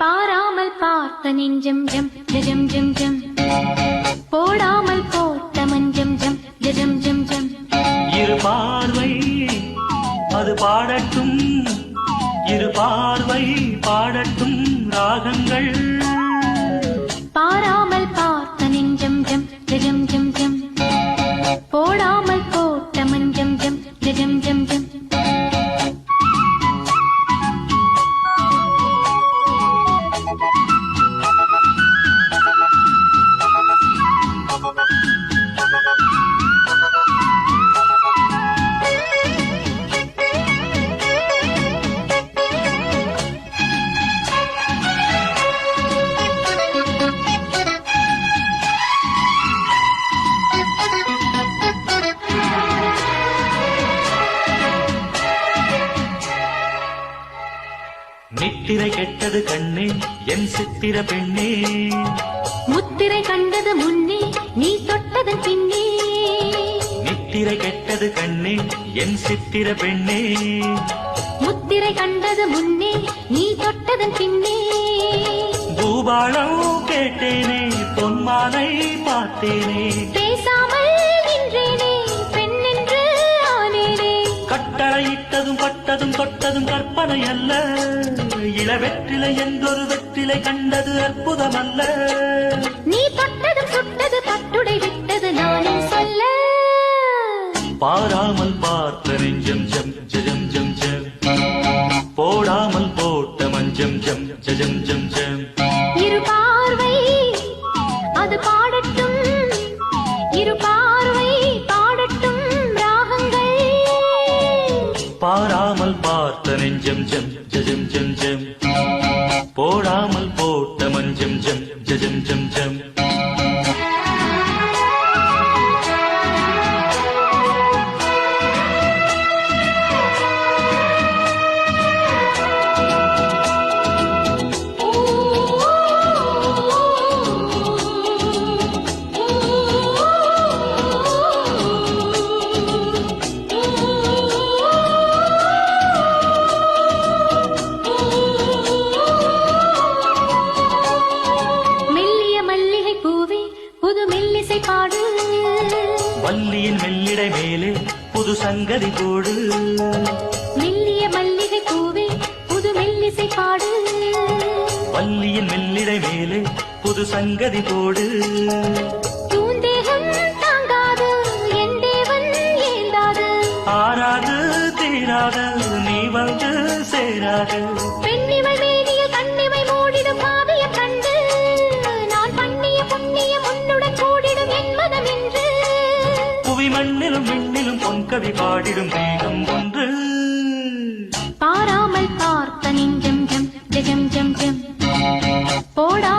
பாராமல் பார்த்த நெஞ்சம் ஜம் ஜம் ஜம் ஜம் போடாமல் போட்ட மஞ்சம் ஜம் ஜம் ஜம் ஜம் இரு பார்வை அது பாடட்டும் இரு பார்வை பாடட்டும் ராகங்கள் பாராமல் பார்த்த நெஞ்சம் ஜம் ஜம் ஜம் ஜம் போடாமல் போட்ட மஞ்சம் ஜம் ஜம் ஜம் ஜம் நித்திரை கெட்டது கண்ணே என் சித்திர பெண்ணே முத்திரை கண்டது முன்னே நீ தொட்டதன் பின்னே நித்திரை கெட்டது கண்ணே என் சித்திர பெண்ணே முத்திரை கண்டது முன்னே நீ தொட்டதன் பின்னே பூபாளம் கேட்டேனே பொன்மானை பார்த்தேனே பேசாமல் நின்றேனே பெண் என்று ஆனேனே கட்டளையிட்டதும் பட்டதும் தொட்டதும் கற்பனை அல்ல இளவெற்றிலை என்றொரு வெற்றிலை கண்டது அற்புதம் அல்ல நீ தொட்டதும் சுட்டது தட்டுடை விட்டது நானும் சொல்ல பாராமல் பார்த்த நெஞ்சம் ஜம் ஜம் ஜம் ஜம் போடாமல் போட்ட மஞ்சம் ஜம் ஜம் ஜம் ஜம் இரு பார்வை அது பாடட்டும் இரு பார்வை பாடட்டும் ராகங்கள் பாராமல் பார்த்த நெஞ்சம் ஜம் ஜம் ஜம் ஜம் போடாமல் போட்ட மஞ்சம் ஜம் ஜம் ஜம் ஜம் வள்ளியின் மெல்லிடை மேலே புது சங்கதி போடு மெல்லிய மல்லிகை பூவே புது மெல்லிசை பாடு வள்ளியின் மெல்லிடை மேலே புது சங்கதி போடு தூந்தேகம் தாங்காது என் தேவன் ஏந்தாது ஆறாது தீராது நீ வந்து சேராது பெண்ணிமை மேனிய கண்ணிமை மூடிடும் பாவிய கண்டு நான் பண்ணிய புண்ணியம் உன்னுடன் கூடிடும் என் மதம் என்று புவி மண்ணிலும் விண்ணிலும் பொன்கவி பாடிடும் மேகம் ஒன்று பாராமல் பார்த்த நெஞ்சம் ஜம் ஜம் ஜம் ஜம் போடா